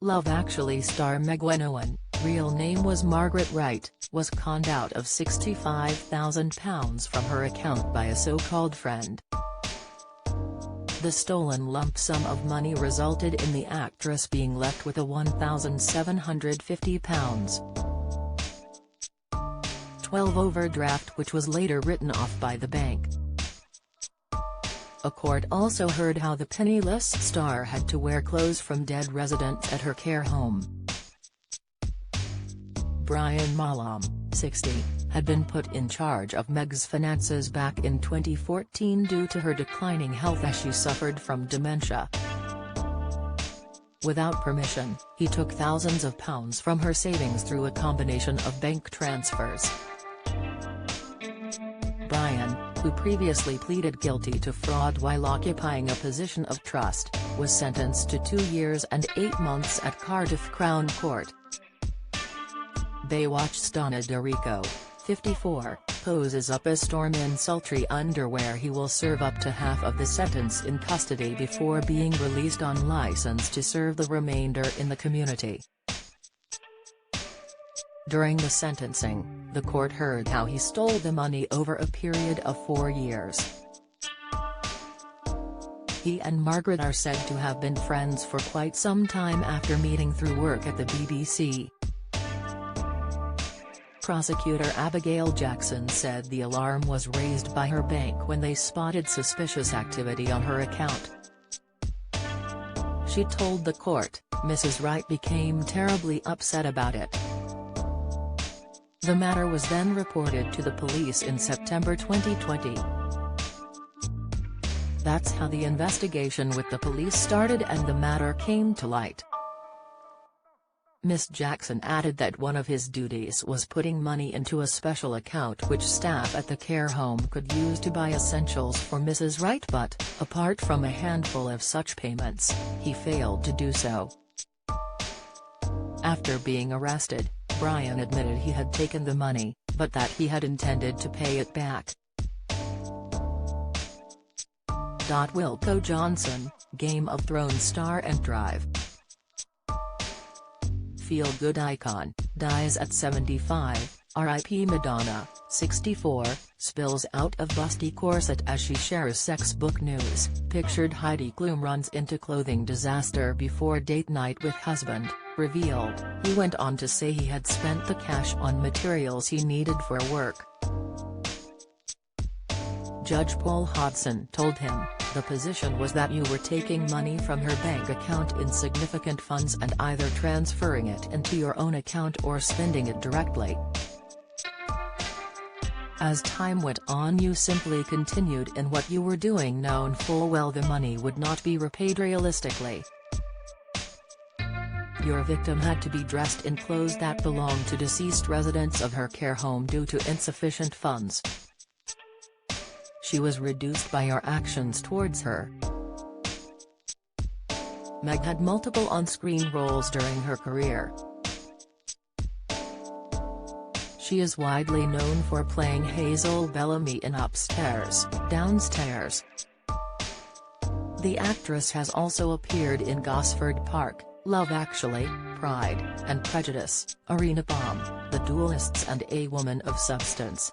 Love Actually star Meg Winowen, real name was Margaret Wright, was conned out of £65,000 from her account by a so-called friend. The stolen lump sum of money resulted in the actress being left with a £1,750.12 overdraft, which was later written off by the bank. A court also heard how the penniless star had to wear clothes from dead residents at her care home. Brian Malam, 60, had been put in charge of Meg's finances back in 2014 due to her declining health as she suffered from dementia. Without permission, he took thousands of pounds from her savings through a combination of bank transfers. Brian, who previously pleaded guilty to fraud while occupying a position of trust, was sentenced to 2 years and 8 months at Cardiff Crown Court. Baywatch's Donna D'Errico, 54, poses up as Storm in sultry underwear. He will serve up to half of the sentence in custody before being released on license to serve the remainder in the community. During the sentencing, the court heard how he stole the money over a period of 4 years. He and Margaret are said to have been friends for quite some time after meeting through work at the BBC. Prosecutor Abigail Jackson said the alarm was raised by her bank when they spotted suspicious activity on her account. She told the court, Mrs. Wright became terribly upset about it. The matter was then reported to the police in September 2020. That's how the investigation with the police started and the matter came to light. Ms. Jackson added that one of his duties was putting money into a special account which staff at the care home could use to buy essentials for Mrs. Wright, but, apart from a handful of such payments, he failed to do so. After being arrested, Brian admitted he had taken the money, but that he had intended to pay it back. Wilko Johnson, Game of Thrones star and Drive feel-good icon, dies at 75, R.I.P. Madonna, 64, spills out of busty corset as she shares sex book news. Pictured Heidi Klum runs into clothing disaster before date night with husband, revealed. He went on to say he had spent the cash on materials he needed for work. Judge Paul Hodson told him, the position was that you were taking money from her bank account in significant funds and either transferring it into your own account or spending it directly. As time went on, you simply continued in what you were doing, knowing full well the money would not be repaid realistically. Your victim had to be dressed in clothes that belonged to deceased residents of her care home due to insufficient funds. She was reduced by your actions towards her. Meg had multiple on-screen roles during her career. She is widely known for playing Hazel Bellamy in Upstairs, Downstairs. The actress has also appeared in Gosford Park, Love Actually, Pride and Prejudice, Arena Bomb, The Duelists and A Woman of Substance.